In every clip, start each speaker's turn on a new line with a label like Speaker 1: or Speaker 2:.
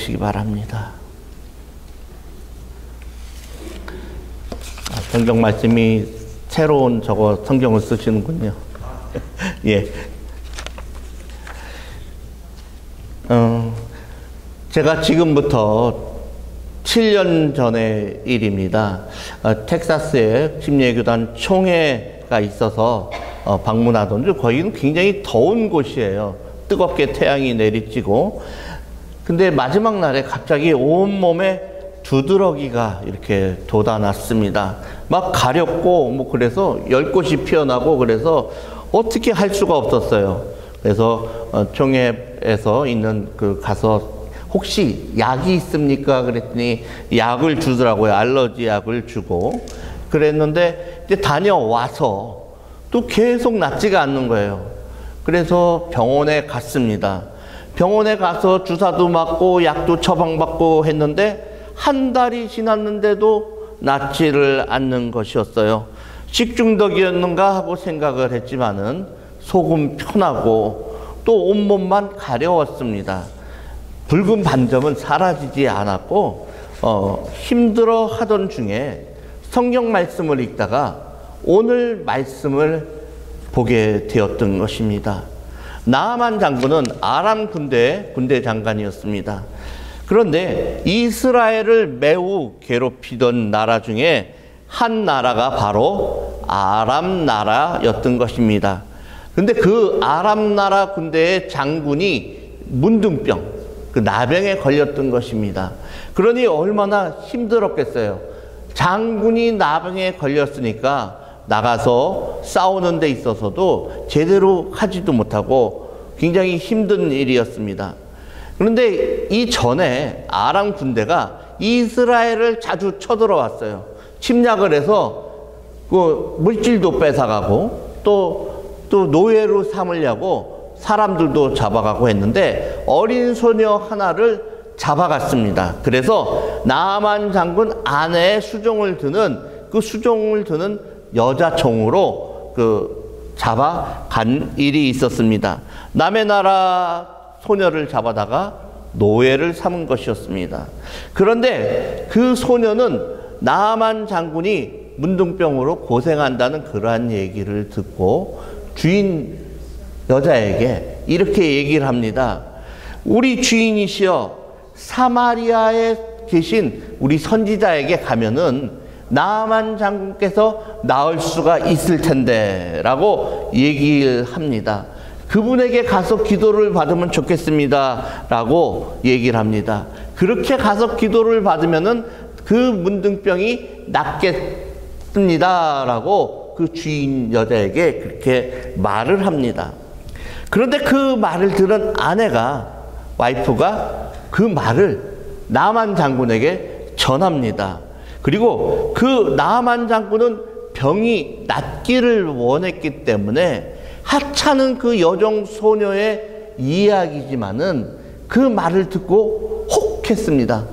Speaker 1: 시기 바랍니다. 성경 말씀이 새로운 성경을 쓰시는군요. 예. 제가 지금부터 7년 전의 일입니다. 텍사스에 침례교단 총회가 있어서 방문하던 거기는 굉장히 더운 곳이에요. 뜨겁게 태양이 내리쬐고, 근데 마지막 날에 갑자기 온몸에 두드러기가 이렇게 돋아났습니다. 막 가렵고 그래서 열꽃이 피어나고 그래서 어떻게 할 수가 없었어요. 그래서 총회에서 있는 가서 혹시 약이 있습니까? 그랬더니 약을 주더라고요. 알러지 약을 주고 그랬는데 이제 다녀와서 또 계속 낫지가 않는 거예요. 그래서 병원에 갔습니다. 병원에 가서 주사도 맞고 약도 처방받고 했는데 한 달이 지났는데도 낫지를 않는 것이었어요. 식중독이었는가 하고 생각을 했지만은 속은 편하고 또 온몸만 가려웠습니다. 붉은 반점은 사라지지 않았고 힘들어 하던 중에 성경 말씀을 읽다가 오늘 말씀을 보게 되었던 것입니다. 나아만 장군은 아람 군대 장관이었습니다. 그런데 이스라엘을 매우 괴롭히던 나라 중에 한 나라가 바로 아람 나라였던 것입니다. 그런데 그 아람 나라 군대의 장군이 문둥병, 나병에 걸렸던 것입니다. 그러니 얼마나 힘들었겠어요. 장군이 나병에 걸렸으니까 나가서 싸우는 데 있어서도 제대로 하지도 못하고 굉장히 힘든 일이었습니다. 그런데 이전에 아람 군대가 이스라엘을 자주 쳐들어왔어요. 침략을 해서 물질도 뺏어가고 또 노예로 삼으려고 사람들도 잡아가고 했는데 어린 소녀 하나를 잡아갔습니다. 그래서 나아만 장군 아내의 수종을 드는 여자 종으로 잡아간 일이 있었습니다. 남의 나라 소녀를 잡아다가 노예를 삼은 것이었습니다. 그런데 그 소녀는 나아만 장군이 문둥병으로 고생한다는 그러한 얘기를 듣고 주인 여자에게 이렇게 얘기를 합니다. 우리 주인이시여, 사마리아에 계신 우리 선지자에게 가면은 나아만 장군께서 나을 수가 있을 텐데 라고 얘기를 합니다. 그분에게 가서 기도를 받으면 좋겠습니다 라고 얘기를 합니다. 그렇게 가서 기도를 받으면은 그 문둥병이 낫겠습니다 라고 그 주인 여자에게 그렇게 말을 합니다. 그런데 그 말을 들은 와이프가 그 말을 나아만 장군에게 전합니다. 그리고 그 나아만 장군은 병이 낫기를 원했기 때문에 하찮은 그 여종 소녀의 이야기지만은 그 말을 듣고 혹했습니다.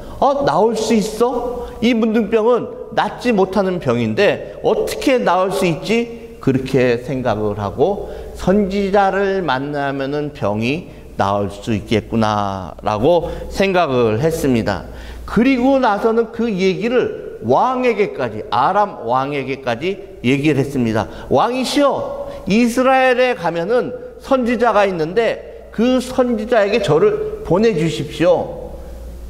Speaker 1: 나을 수 있어? 이 문둥병은 낫지 못하는 병인데 어떻게 나을 수 있지? 그렇게 생각을 하고 선지자를 만나면은 병이 나을 수 있겠구나 라고 생각을 했습니다. 그리고 나서는 그 얘기를 아람 왕에게까지 얘기를 했습니다. 왕이시여, 이스라엘에 가면은 선지자가 있는데 그 선지자에게 저를 보내주십시오.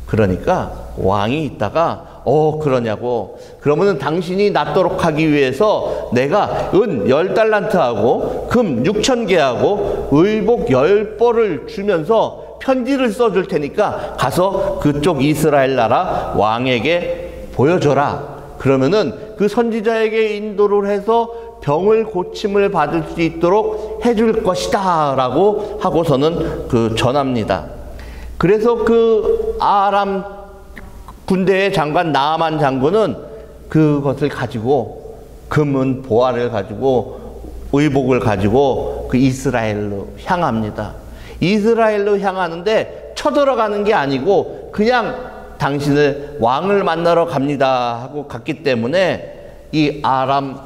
Speaker 1: 그러니까 왕이 있다가 그러냐고, 그러면은 당신이 낫도록 하기 위해서 내가 은 10달란트하고 금 6,000개하고 의복 10벌을 주면서 편지를 써줄 테니까 가서 그쪽 이스라엘 나라 왕에게 보여줘라. 그러면은 그 선지자에게 인도를 해서 병을 고침을 받을 수 있도록 해줄 것이다 라고 하고서는 전합니다. 그래서 그 아람 군대의 장관 나아만 장군은 그것을 가지고 금은 보화를 가지고 의복을 가지고 그 이스라엘로 향합니다. 이스라엘로 향하는데 쳐들어가는 게 아니고 그냥 당신을 왕을 만나러 갑니다 하고 갔기 때문에 이 아람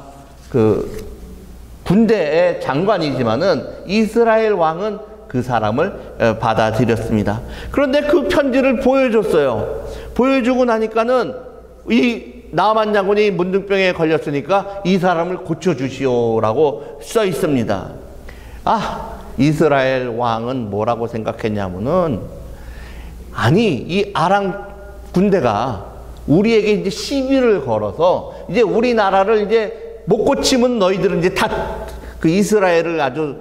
Speaker 1: 군대의 장관이지만은 이스라엘 왕은 그 사람을 받아들였습니다. 그런데 그 편지를 보여줬어요. 보여주고 나니까는 이 나아만 장군이 문둥병에 걸렸으니까 이 사람을 고쳐주시오라고 써 있습니다. 이스라엘 왕은 뭐라고 생각했냐면은, 아니, 이 아람 군대가 우리에게 이제 시비를 걸어서 이제 우리나라를 이제 못 고치면 너희들은 이제 다 그 이스라엘을 아주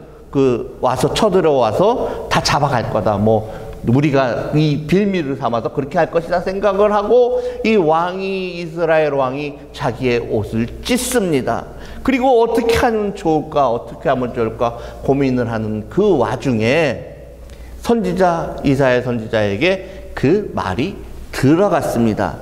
Speaker 1: 와서 쳐들어와서 다 잡아갈 거다. 우리가 이 빌미를 삼아서 그렇게 할 것이다 생각을 하고 이 왕이, 이스라엘 왕이 자기의 옷을 찢습니다. 그리고 어떻게 하면 좋을까, 어떻게 하면 좋을까 고민을 하는 그 와중에 선지자, 이사야 선지자에게 그 말이 들어갔습니다.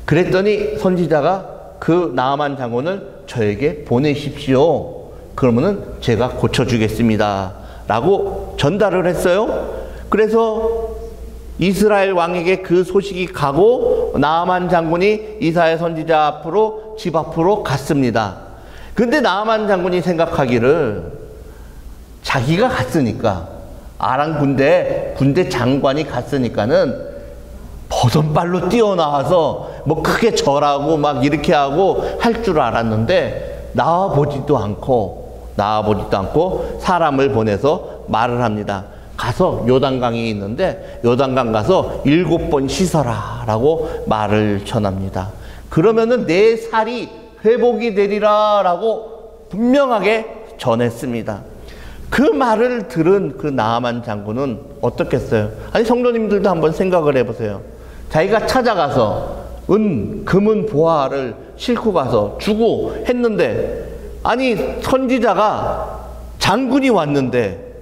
Speaker 1: 그랬더니 선지자가 그 나아만 장군을 저에게 보내십시오. 그러면은 제가 고쳐주겠습니다 라고 전달을 했어요. 그래서 이스라엘 왕에게 그 소식이 가고 나아만 장군이 이사야 선지자 앞으로, 집 앞으로 갔습니다. 근데 나아만 장군이 생각하기를 자기가 갔으니까, 아람 군대 장관이 갔으니까는 버선발로 뛰어나와서 크게 절하고 막 이렇게 하고 할 줄 알았는데 나와보지도 않고 사람을 보내서 말을 합니다. 가서 요단강이 있는데 요단강 가서 7번 씻어라 라고 말을 전합니다. 그러면은 내 살이 회복이 되리라 라고 분명하게 전했습니다. 그 말을 들은 그 나아만 장군은 어떻겠어요? 아니, 성도님들도 한번 생각을 해보세요. 자기가 찾아가서 금은 보화를 싣고 가서 주고 했는데, 아니, 선지자가 장군이 왔는데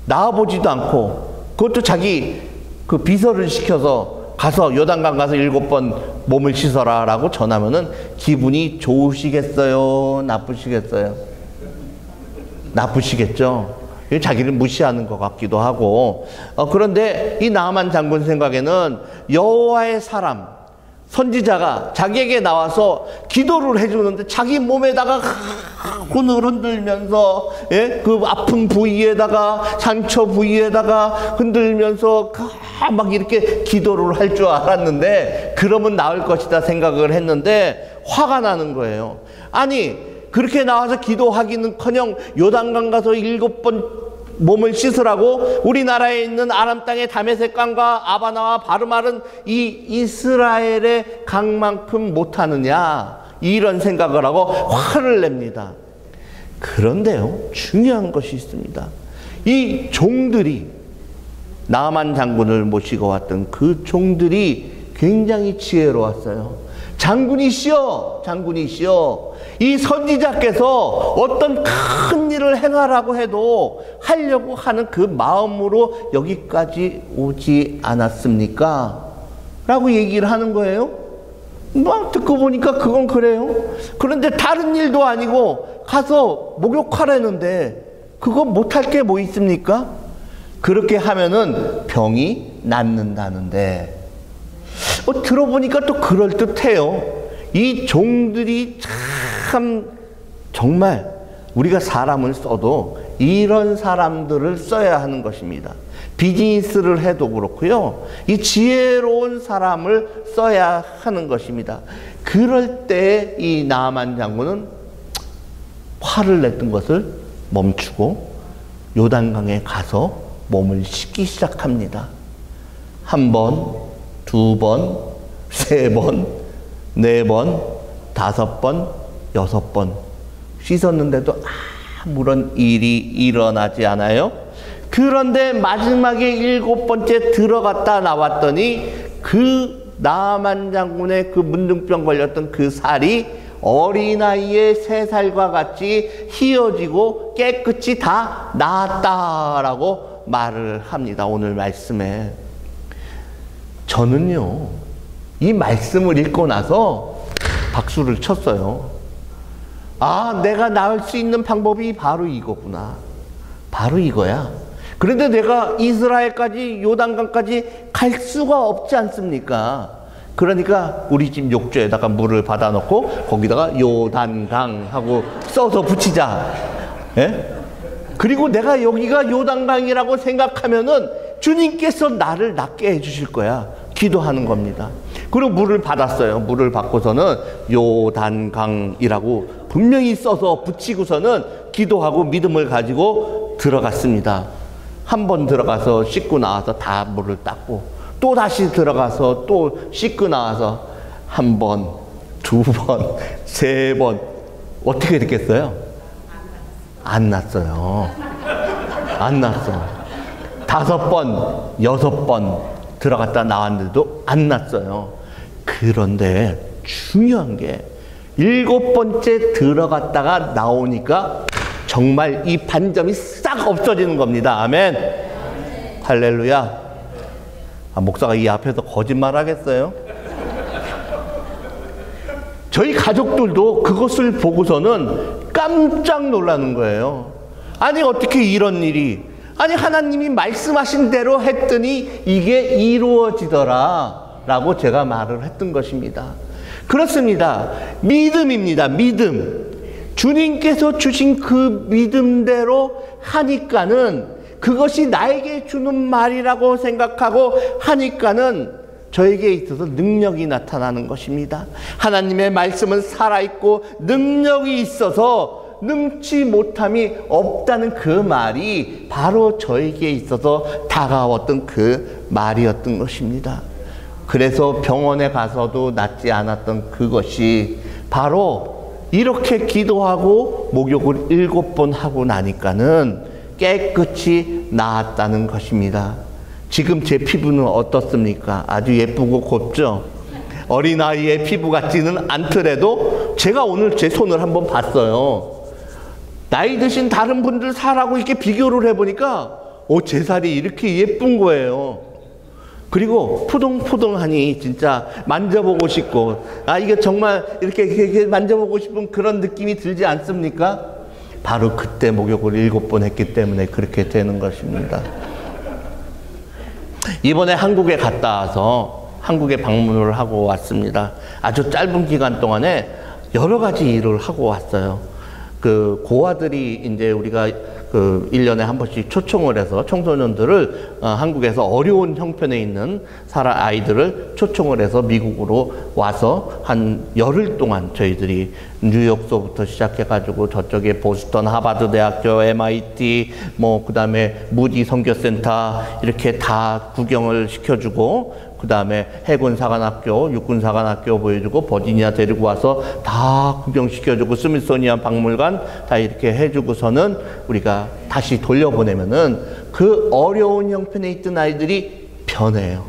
Speaker 1: 나와보지도 않고, 그것도 자기 그 비서를 시켜서 가서 요단강 가서 7번 몸을 씻어라 라고 전하면은 기분이 좋으시겠어요? 나쁘시겠어요? 나쁘시겠죠? 자기를 무시하는 것 같기도 하고. 그런데 이 나아만 장군 생각에는 여호와의 사람, 선지자가 자기에게 나와서 기도를 해주는데 자기 몸에다가 손을 흔들면서, 그 아픈 부위에다가, 상처 부위에다가 흔들면서 막 이렇게 기도를 할 줄 알았는데, 그러면 나을 것이다 생각을 했는데 화가 나는 거예요. 아니, 그렇게 나와서 기도하기는커녕 요단강 가서 7번 몸을 씻으라고 우리나라에 있는 아람 땅의 다메섹 강과 아바나와 바르말은 이 이스라엘의 강만큼 못하느냐, 이런 생각을 하고 화를 냅니다. 그런데요, 중요한 것이 있습니다. 이 종들이, 나아만 장군을 모시고 왔던 그 종들이 굉장히 지혜로웠어요. 장군이시여, 이 선지자께서 어떤 큰 일을 행하라고 해도 하려고 하는 그 마음으로 여기까지 오지 않았습니까? 라고 얘기를 하는 거예요. 막 듣고 보니까 그건 그래요. 그런데 다른 일도 아니고 가서 목욕하라는데 그거 못할 게 뭐 있습니까? 그렇게 하면은 병이 낫는다는데, 들어보니까 또 그럴듯해요. 이 종들이 참, 정말 우리가 사람을 써도 이런 사람들을 써야 하는 것입니다. 비즈니스를 해도 그렇고요, 이 지혜로운 사람을 써야 하는 것입니다. 그럴 때 이 나아만 장군은 화를 냈던 것을 멈추고 요단강에 가서 몸을 씻기 시작합니다. 1번, 2번, 3번, 4번, 5번, 6번 씻었는데도 아무런 일이 일어나지 않아요. 그런데 마지막에 7번째 들어갔다 나왔더니 그 나아만 장군의 그 문둥병 걸렸던 그 살이 어린아이의 3살과 같이 휘어지고 깨끗이 다 나았다라고 말을 합니다. 오늘 말씀에. 저는요, 이 말씀을 읽고 나서 박수를 쳤어요. 내가 나을 수 있는 방법이 바로 이거구나. 바로 이거야. 그런데 내가 이스라엘까지, 요단강까지 갈 수가 없지 않습니까? 그러니까 우리 집 욕조에다가 물을 받아 놓고 거기다가 요단강 하고 써서 붙이자. 예? 그리고 내가 여기가 요단강이라고 생각하면은 주님께서 나를 낫게 해주실 거야. 기도하는 겁니다. 그리고 물을 받았어요. 물을 받고서는 요단강이라고 분명히 써서 붙이고서는 기도하고 믿음을 가지고 들어갔습니다. 한 번 들어가서 씻고 나와서 다 물을 닦고, 또 다시 들어가서 또 씻고 나와서 한 번, 두 번, 세 번. 어떻게 됐겠어요? 안 났어요. 안 났어. 5번, 6번 들어갔다 나왔는데도 안 났어요. 그런데 중요한 게 7번째 들어갔다가 나오니까 정말 이 반점이 싹 없어지는 겁니다. 아멘. 할렐루야. 목사가 이 앞에서 거짓말 하겠어요? 저희 가족들도 그것을 보고서는 깜짝 놀라는 거예요. 아니 어떻게 이런 일이, 아니 하나님이 말씀하신 대로 했더니 이게 이루어지더라 라고 제가 말을 했던 것입니다. 그렇습니다. 믿음입니다. 믿음. 주님께서 주신 그 믿음대로 하니까는, 그것이 나에게 주는 말이라고 생각하고 하니까는 저에게 있어서 능력이 나타나는 것입니다. 하나님의 말씀은 살아있고 능력이 있어서 능치 못함이 없다는 그 말이 바로 저에게 있어서 다가왔던 그 말이었던 것입니다. 그래서 병원에 가서도 낫지 않았던 그것이 바로 이렇게 기도하고 목욕을 7번 하고 나니까는 깨끗이 나았다는 것입니다. 지금 제 피부는 어떻습니까? 아주 예쁘고 곱죠? 어린아이의 피부 같지는 않더라도 제가 오늘 제 손을 한번 봤어요. 나이 드신 다른 분들 살하고 이렇게 비교를 해보니까 제 살이 이렇게 예쁜 거예요. 그리고 푸동푸동하니 진짜 만져보고 싶고, 이게 정말 이렇게 만져보고 싶은 그런 느낌이 들지 않습니까? 바로 그때 목욕을 7번 했기 때문에 그렇게 되는 것입니다. 이번에 한국에 갔다 와서 한국에 방문을 하고 왔습니다. 아주 짧은 기간 동안에 여러 가지 일을 하고 왔어요. 그 고아들이 이제 우리가 그 1년에 한 번씩 초청을 해서 청소년들을 한국에서 어려운 형편에 있는 아이들을 초청을 해서 미국으로 와서 한 열흘 동안 저희들이 뉴욕서부터 시작해가지고 저쪽에 보스턴 하버드 대학교, MIT, 그 다음에 무디 선교센터 이렇게 다 구경을 시켜주고, 그 다음에 해군사관학교, 육군사관학교 보여주고, 버지니아 데리고 와서 다 구경시켜주고, 스미소니안 박물관 다 이렇게 해주고서는 우리가 다시 돌려보내면은 그 어려운 형편에 있던 아이들이 변해요.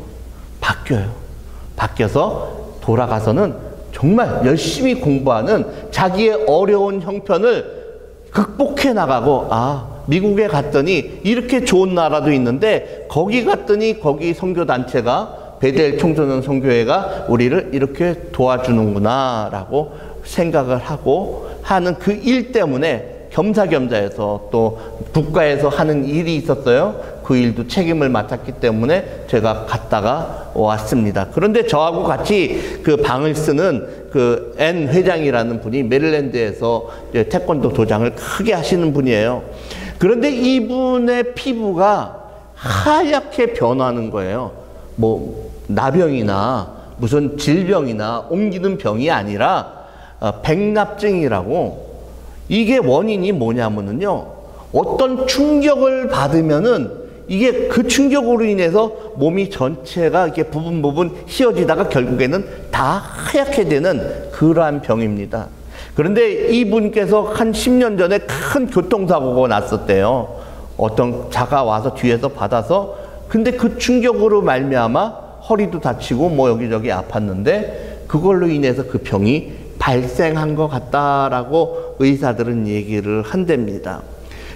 Speaker 1: 바뀌어요. 바뀌어서 돌아가서는 정말 열심히 공부하는, 자기의 어려운 형편을 극복해 나가고, 미국에 갔더니 이렇게 좋은 나라도 있는데 거기 갔더니 거기 선교단체가 베델 청소년 선교회가 우리를 이렇게 도와주는구나 라고 생각을 하고 하는 그 일 때문에 겸사겸사해서 또 국가에서 하는 일이 있었어요. 그 일도 책임을 맡았기 때문에 제가 갔다가 왔습니다. 그런데 저하고 같이 그 방을 쓰는 그 앤 회장이라는 분이 메릴랜드에서 태권도 도장을 크게 하시는 분이에요. 그런데 이분의 피부가 하얗게 변하는 거예요. 나병이나 무슨 질병이나 옮기는 병이 아니라 백납증이라고. 이게 원인이 뭐냐면요, 어떤 충격을 받으면은 이게 그 충격으로 인해서 몸이 전체가 이렇게 부분 휘어지다가 결국에는 다 하얗게 되는 그러한 병입니다. 그런데 이분께서 한 10년 전에 큰 교통사고가 났었대요. 어떤 차가 와서 뒤에서 받아서, 근데 그 충격으로 말미암아 허리도 다치고 여기저기 아팠는데 그걸로 인해서 그 병이 발생한 것 같다라고 의사들은 얘기를 한답니다.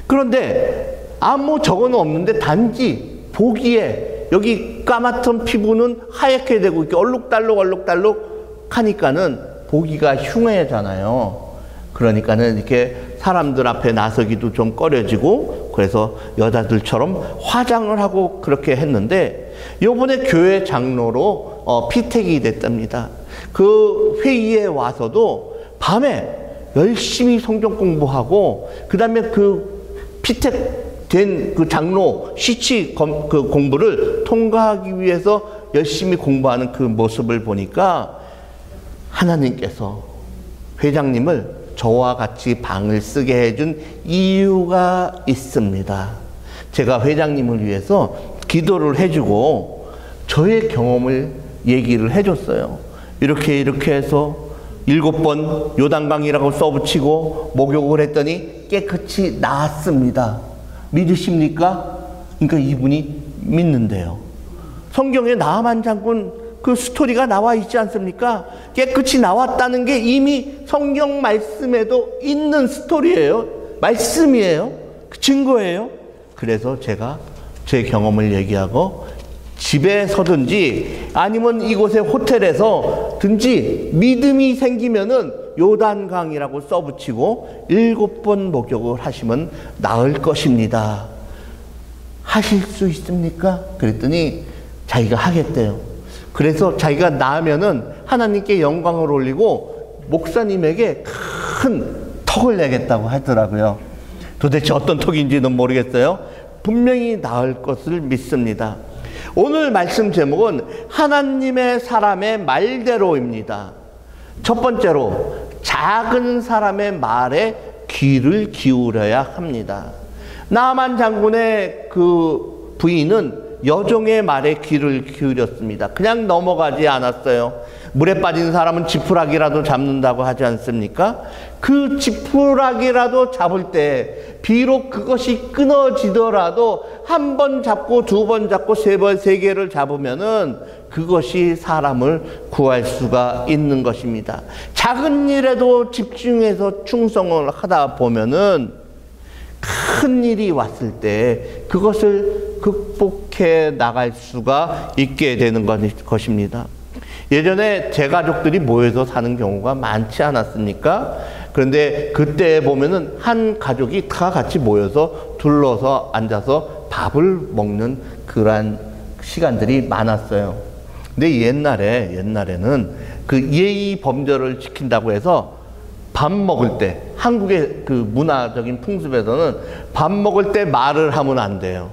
Speaker 1: 그런데 아무 적어는 없는데 단지 보기에 여기 까맣던 피부는 하얗게 되고 이렇게 얼룩달룩 하니까는 보기가 흉해잖아요. 그러니까는 이렇게 사람들 앞에 나서기도 좀 꺼려지고, 그래서 여자들처럼 화장을 하고 그렇게 했는데 요번에 교회 장로로 피택이 됐답니다. 그 회의에 와서도 밤에 열심히 성경 공부하고, 그 다음에 그 피택된 그 장로 시치 그 공부를 통과하기 위해서 열심히 공부하는 그 모습을 보니까 하나님께서 회장님을 저와 같이 방을 쓰게 해준 이유가 있습니다. 제가 회장님을 위해서 기도를 해주고 저의 경험을 얘기를 해줬어요. 이렇게 해서 7번 요단강이라고 써붙이고 목욕을 했더니 깨끗이 나았습니다. 믿으십니까? 그러니까 이분이 믿는데요. 성경에 나아만 장군 그 스토리가 나와 있지 않습니까? 깨끗이 나왔다는 게 이미 성경 말씀에도 있는 스토리예요. 말씀이에요. 증거예요. 그래서 제가 제 경험을 얘기하고 집에서든지 아니면 이곳의 호텔에서든지 믿음이 생기면은 요단강이라고 써붙이고 7번 목욕을 하시면 나을 것입니다. 하실 수 있습니까? 그랬더니 자기가 하겠대요. 그래서 자기가 나으면은 하나님께 영광을 올리고 목사님에게 큰 턱을 내겠다고 하더라고요. 도대체 어떤 턱인지는 모르겠어요. 분명히 나을 것을 믿습니다. 오늘 말씀 제목은 하나님의 사람의 말대로입니다. 첫 번째로 작은 사람의 말에 귀를 기울여야 합니다. 나아만 장군의 그 부인은 여종의 말에 귀를 기울였습니다. 그냥 넘어가지 않았어요. 물에 빠진 사람은 지푸라기라도 잡는다고 하지 않습니까? 그 지푸라기라도 잡을 때 비록 그것이 끊어지더라도 1번 잡고 2번 잡고 3번, 3개를 잡으면은 그것이 사람을 구할 수가 있는 것입니다. 작은 일에도 집중해서 충성을 하다 보면은 큰 일이 왔을 때 그것을 극복해 나갈 수가 있게 되는 것입니다. 예전에 제 가족들이 모여서 사는 경우가 많지 않았습니까? 그런데 그때 보면은 한 가족이 다 같이 모여서 둘러서 앉아서 밥을 먹는 그러한 시간들이 많았어요. 근데 옛날에는 그 예의 범절을 지킨다고 해서 밥 먹을 때, 한국의 그 문화적인 풍습에서는 밥 먹을 때 말을 하면 안 돼요.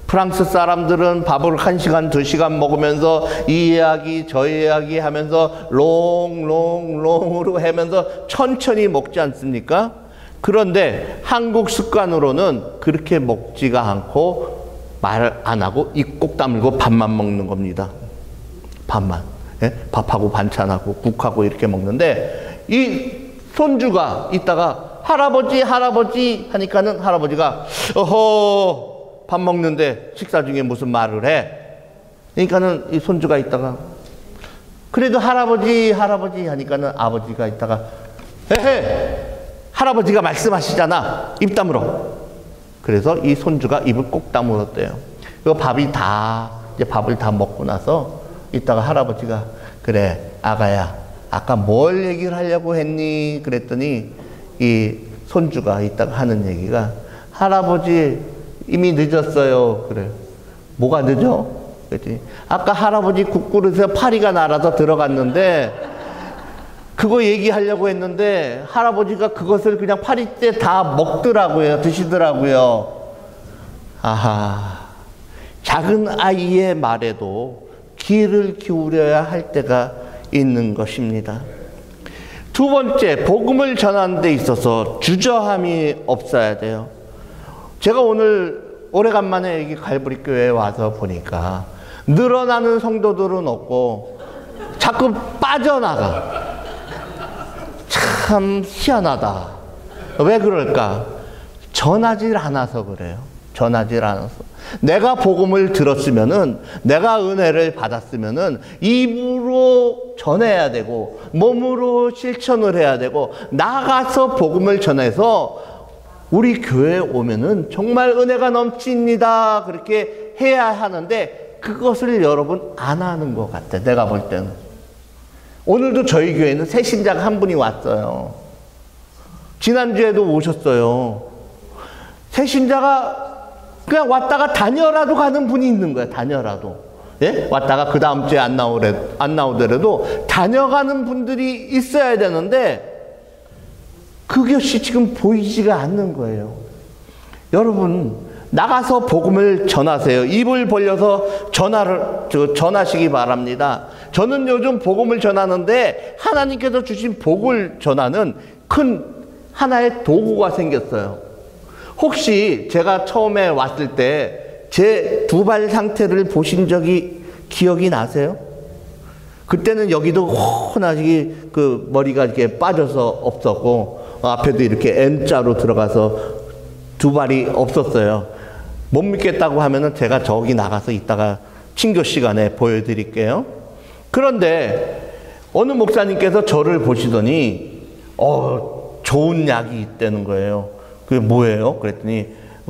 Speaker 1: 프랑스 사람들은 밥을 1시간, 2시간 먹으면서 이 이야기, 저 이야기 하면서 롱으로 하면서 천천히 먹지 않습니까? 그런데 한국 습관으로는 그렇게 먹지가 않고 말 안 하고 입 꼭 다물고 밥만 먹는 겁니다. 밥만. 예? 밥하고 반찬하고 국하고 이렇게 먹는데 이 손주가 있다가 할아버지 하니까는 할아버지가 어허 밥 먹는데 식사 중에 무슨 말을 해? 그러니까는 이 손주가 있다가 그래도 할아버지 하니까는 아버지가 있다가 에헤 할아버지가 말씀하시잖아 입 다물어. 그래서 이 손주가 입을 꼭 다물었대요. 그 밥을 다 먹고 나서 이따가 할아버지가 그래 아가야 아까 뭘 얘기를 하려고 했니? 그랬더니 이 손주가 이따가 하는 얘기가 할아버지 이미 늦었어요. 그래. 뭐가 늦어? 그랬더니 아까 할아버지 국그릇에 파리가 날아서 들어갔는데 그거 얘기하려고 했는데 할아버지가 그것을 그냥 파리째 다 먹더라고요. 드시더라고요. 아하. 작은 아이의 말에도 귀를 기울여야 할 때가 있는 것입니다. 두 번째, 복음을 전하는 데 있어서 주저함이 없어야 돼요. 제가 오늘 오래간만에 여기 갈보리교회에 와서 보니까 늘어나는 성도들은 없고 자꾸 빠져나가. 참 희한하다. 왜 그럴까? 전하질 않아서 그래요. 전하질 않아서. 내가 복음을 들었으면은, 내가 은혜를 받았으면은 입으로 전해야 되고 몸으로 실천을 해야 되고 나가서 복음을 전해서 우리 교회에 오면은 정말 은혜가 넘칩니다. 그렇게 해야 하는데 그것을 여러분 안 하는 것 같아. 내가 볼 때는. 오늘도 저희 교회는 새 신자가 한 분이 왔어요. 지난주에도 오셨어요. 새 신자가 그냥 왔다가 다녀라도 가는 분이 있는 거야. 다녀라도. 예? 왔다가 그 다음 주에 안 나오더라도 다녀가는 분들이 있어야 되는데 그것이 지금 보이지가 않는 거예요. 여러분, 나가서 복음을 전하세요. 입을 벌려서 전하시기 바랍니다. 저는 요즘 복음을 전하는데 하나님께서 주신 복을 전하는 큰 하나의 도구가 생겼어요. 혹시 제가 처음에 왔을 때 제 두 발 상태를 보신 적이 기억이 나세요? 그때는 여기도 훤하게 그 머리가 이렇게 빠져서 없었고 앞에도 이렇게 M자로 들어가서 두 발이 없었어요. 못 믿겠다고 하면은 제가 저기 나가서 이따가 친교 시간에 보여드릴게요. 그런데 어느 목사님께서 저를 보시더니 좋은 약이 있다는 거예요. 그게 뭐예요? 그랬더니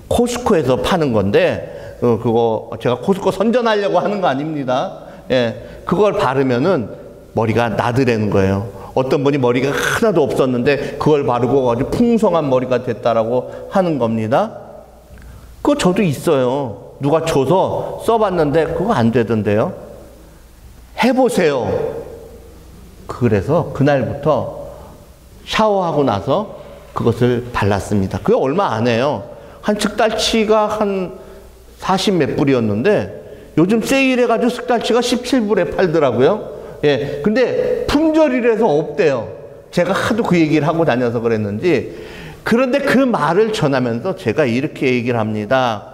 Speaker 1: 코스코에서 파는 건데 그거 제가 코스코 선전하려고 하는 거 아닙니다. 예, 그걸 바르면은 머리가 나더라는 거예요. 어떤 분이 머리가 하나도 없었는데 그걸 바르고 아주 풍성한 머리가 됐다라고 하는 겁니다. 그거 저도 있어요. 누가 줘서 써봤는데 그거 안 되던데요. 해보세요. 그래서 그날부터 샤워하고 나서 그것을 발랐습니다. 그게 얼마 안 해요. 한 쓱달치가 한 40몇 불이었는데 요즘 세일해가지고 쓱달치가 17불에 팔더라고요. 예, 근데 품절이라서 없대요. 제가 하도 그 얘기를 하고 다녀서 그랬는지. 그런데 그 말을 전하면서 제가 이렇게 얘기를 합니다.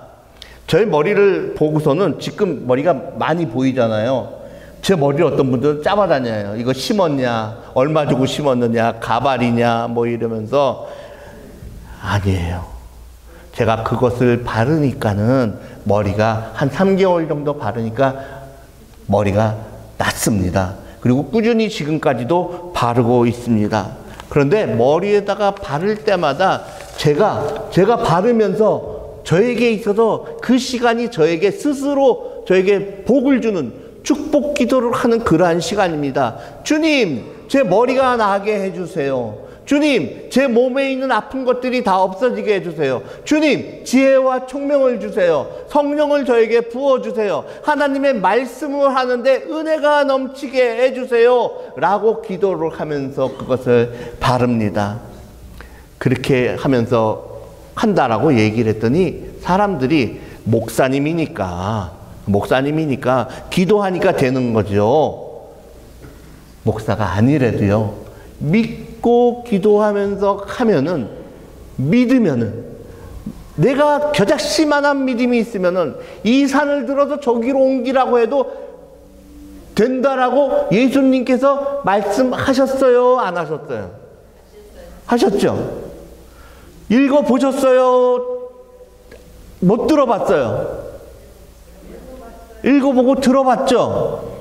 Speaker 1: 저희 머리를 보고서는 지금 머리가 많이 보이잖아요. 제 머리를 어떤 분들은 짜봐다녀요. 이거 심었냐, 얼마 주고 심었느냐, 가발이냐, 뭐 이러면서. 아니에요. 제가 그것을 바르니까는 머리가 한 3개월 정도 바르니까 머리가 낫습니다. 그리고 꾸준히 지금까지도 바르고 있습니다. 그런데 머리에다가 바를 때마다 제가 바르면서 저에게 있어서 그 시간이 저에게 스스로 저에게 복을 주는 축복 기도를 하는 그러한 시간입니다. 주님, 제 머리가 나게 해주세요. 주님, 제 몸에 있는 아픈 것들이 다 없어지게 해주세요. 주님, 지혜와 총명을 주세요. 성령을 저에게 부어주세요. 하나님의 말씀을 하는데 은혜가 넘치게 해주세요. 라고 기도를 하면서 그것을 바릅니다. 그렇게 하면서 한다라고 얘기를 했더니 사람들이 목사님이니까 기도하니까 되는 거죠. 목사가 아니래도요. 믿고 기도하면서 하면은, 믿으면은, 내가 겨자씨만한 믿음이 있으면은 이 산을 들어서 저기로 옮기라고 해도 된다라고 예수님께서 말씀하셨어요? 안 하셨어요? 하셨죠? 읽어보셨어요? 못 들어봤어요? 읽어보고 들어봤죠?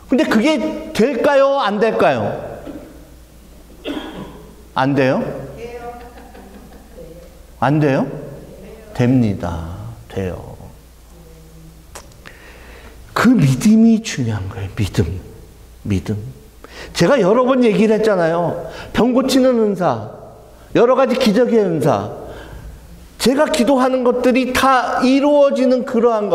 Speaker 1: 근데 그게 될까요? 안 될까요? 안 돼요? 안 돼요? 됩니다. 돼요. 그 믿음이 중요한 거예요. 믿음. 제가 여러 번 얘기를 했잖아요. 병 고치는 은사, 여러 가지 기적의 은사. 제가 기도하는 것들이 다 이루어지는 그러한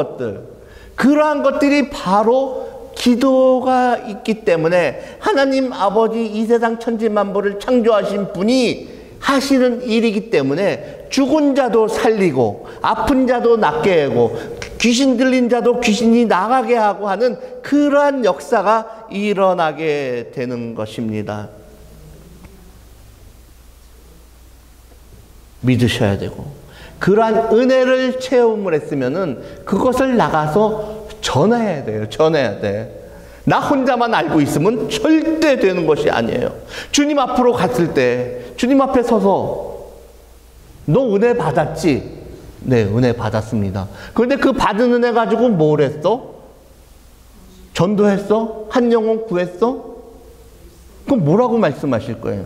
Speaker 1: 것들이 바로 기도가 있기 때문에 하나님 아버지 이 세상 천지만물을 창조하신 분이 하시는 일이기 때문에 죽은 자도 살리고 아픈 자도 낫게 하고 귀신 들린 자도 귀신이 나가게 하고 하는 그러한 역사가 일어나게 되는 것입니다. 믿으셔야 되고 그러한 은혜를 체험을 했으면은 그것을 나가서 전해야 돼요. 전해야 돼. 나 혼자만 알고 있으면 절대 되는 것이 아니에요. 주님 앞으로 갔을 때 주님 앞에 서서 너 은혜 받았지? 네, 은혜 받았습니다. 그런데 그 받은 은혜 가지고 뭘 했어? 전도했어? 한 영혼 구했어? 그럼 뭐라고 말씀하실 거예요?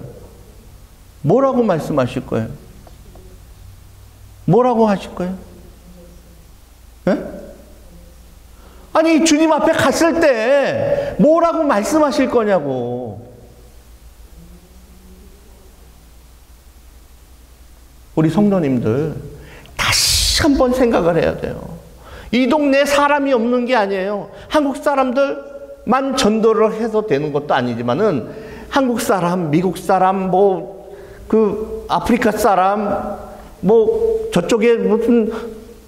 Speaker 1: 뭐라고 말씀하실 거예요? 뭐라고 하실 거예요? 네? 아니 주님 앞에 갔을 때 뭐라고 말씀하실 거냐고. 우리 성도님들 다시 한번 생각을 해야 돼요. 이 동네에 사람이 없는 게 아니에요. 한국 사람들만 전도를 해서 되는 것도 아니지만은 한국 사람, 미국 사람, 뭐 그 아프리카 사람, 뭐 저쪽에 무슨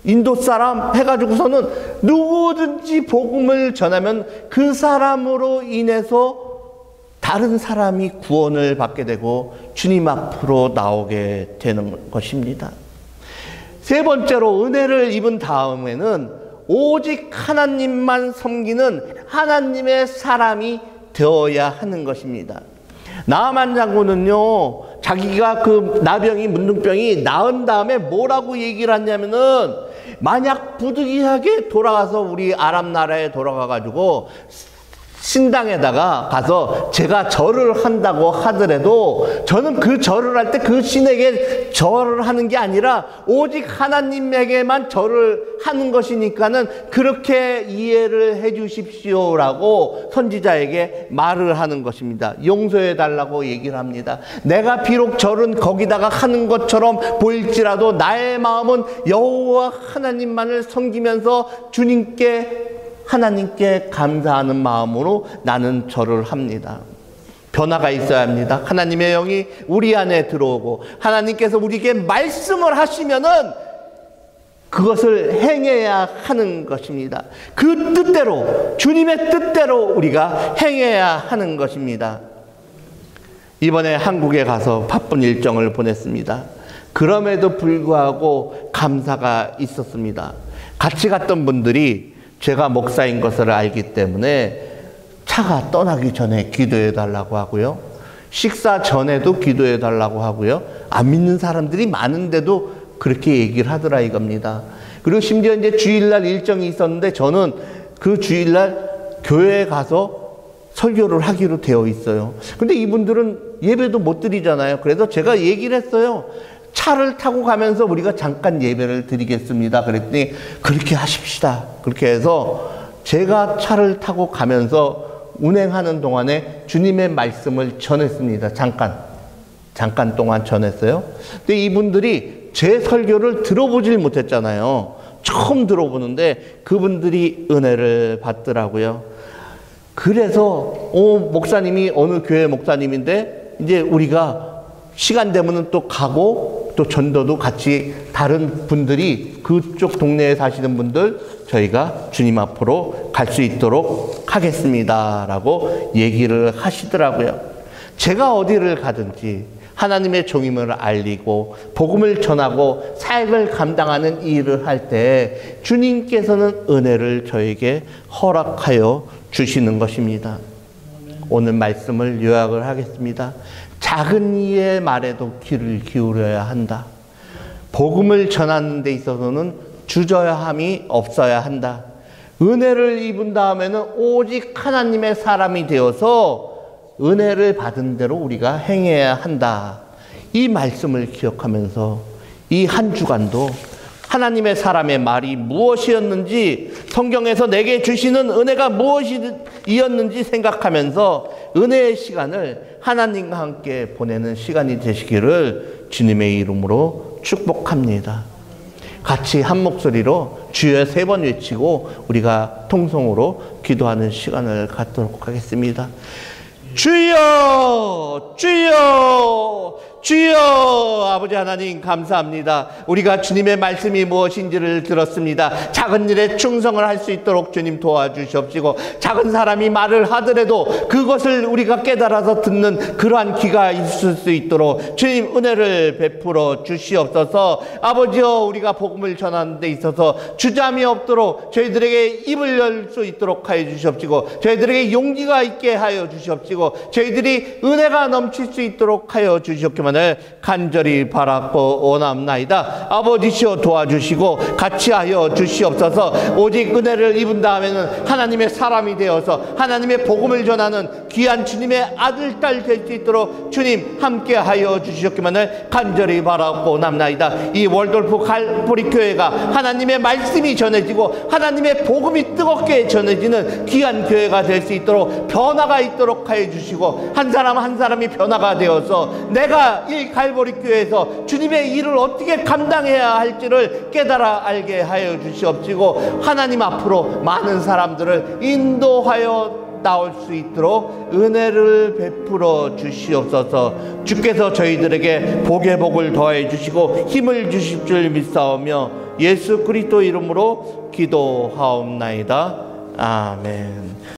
Speaker 1: 인도 사람 해가지고서는 누구든지 복음을 전하면 그 사람으로 인해서 다른 사람이 구원을 받게 되고 주님 앞으로 나오게 되는 것입니다. 세 번째로 은혜를 입은 다음에는 오직 하나님만 섬기는 하나님의 사람이 되어야 하는 것입니다. 나아만 장군은요, 자기가 그 나병이, 문둥병이 나은 다음에 뭐라고 얘기를 하냐면은, 만약 부득이하게 돌아가서 우리 아람 나라에 돌아가가지고 신당에다가 가서 제가 절을 한다고 하더라도 저는 그 절을 할 때 그 신에게 절을 하는 게 아니라 오직 하나님에게만 절을 하는 것이니까는 그렇게 이해를 해 주십시오라고 선지자에게 말을 하는 것입니다. 용서해 달라고 얘기를 합니다. 내가 비록 절은 거기다가 하는 것처럼 보일지라도 나의 마음은 여호와 하나님만을 섬기면서 하나님께 감사하는 마음으로 나는 절을 합니다. 변화가 있어야 합니다. 하나님의 영이 우리 안에 들어오고 하나님께서 우리에게 말씀을 하시면은 그것을 행해야 하는 것입니다. 그 뜻대로, 주님의 뜻대로 우리가 행해야 하는 것입니다. 이번에 한국에 가서 바쁜 일정을 보냈습니다. 그럼에도 불구하고 감사가 있었습니다. 같이 갔던 분들이 제가 목사인 것을 알기 때문에 차가 떠나기 전에 기도해 달라고 하고요. 식사 전에도 기도해 달라고 하고요. 안 믿는 사람들이 많은데도 그렇게 얘기를 하더라 이겁니다. 그리고 심지어 이제 주일날 일정이 있었는데 저는 그 주일날 교회에 가서 설교를 하기로 되어 있어요. 근데 이분들은 예배도 못 드리잖아요. 그래서 제가 얘기를 했어요. 차를 타고 가면서 우리가 잠깐 예배를 드리겠습니다. 그랬더니 그렇게 하십시다. 그렇게 해서 제가 차를 타고 가면서 운행하는 동안에 주님의 말씀을 전했습니다. 잠깐 동안 전했어요. 근데 이분들이 제 설교를 들어보질 못했잖아요. 처음 들어보는데 그분들이 은혜를 받더라고요. 그래서 목사님이 어느 교회 목사님인데 이제 우리가 시간 되면은 또 가고 또 전도도 같이 다른 분들이 그쪽 동네에 사시는 분들 저희가 주님 앞으로 갈 수 있도록 하겠습니다 라고 얘기를 하시더라고요. 제가 어디를 가든지 하나님의 종임을 알리고 복음을 전하고 사역을 감당하는 일을 할 때 주님께서는 은혜를 저에게 허락하여 주시는 것입니다. 오늘 말씀을 요약을 하겠습니다. 작은 이의 말에도 귀를 기울여야 한다. 복음을 전하는 데 있어서는 주저함이 없어야 한다. 은혜를 입은 다음에는 오직 하나님의 사람이 되어서 은혜를 받은 대로 우리가 행해야 한다. 이 말씀을 기억하면서 이 한 주간도 하나님의 사람의 말이 무엇이었는지, 성경에서 내게 주시는 은혜가 무엇이었는지 생각하면서 은혜의 시간을 하나님과 함께 보내는 시간이 되시기를 주님의 이름으로 축복합니다. 같이 한 목소리로 주여 3번 외치고 우리가 통성으로 기도하는 시간을 갖도록 하겠습니다. 주여, 주여, 주여. 아버지 하나님 감사합니다. 우리가 주님의 말씀이 무엇인지를 들었습니다. 작은 일에 충성을 할 수 있도록 주님 도와주시옵시고, 작은 사람이 말을 하더라도 그것을 우리가 깨달아서 듣는 그러한 귀가 있을 수 있도록 주님 은혜를 베풀어 주시옵소서. 아버지여, 우리가 복음을 전하는 데 있어서 주저함이 없도록 저희들에게 입을 열 수 있도록 하여 주시옵시고, 저희들에게 용기가 있게 하여 주시옵시고, 저희들이 은혜가 넘칠 수 있도록 하여 주시옵기만을 간절히 바라고 원합나이다. 아버지시여 도와주시고 같이 하여 주시옵소서. 오직 은혜를 입은 다음에는 하나님의 사람이 되어서 하나님의 복음을 전하는 귀한 주님의 아들, 딸 될 수 있도록 주님 함께 하여 주시옵기만을 간절히 바라고 원합나이다. 이 월돌프 갈보리 교회가 하나님의 말씀이 전해지고 하나님의 복음이 뜨겁게 전해지는 귀한 교회가 될 수 있도록 변화가 있도록 하여 주시고, 한 사람 한 사람이 변화가 되어서 내가 이 갈보리 교회에서 주님의 일을 어떻게 감당해야 할지를 깨달아 알게 하여 주시옵시고, 하나님 앞으로 많은 사람들을 인도하여 나올 수 있도록 은혜를 베풀어 주시옵소서. 주께서 저희들에게 복의 복을 더해 주시고 힘을 주실 줄 믿사오며 예수 그리스도 이름으로 기도하옵나이다. 아멘.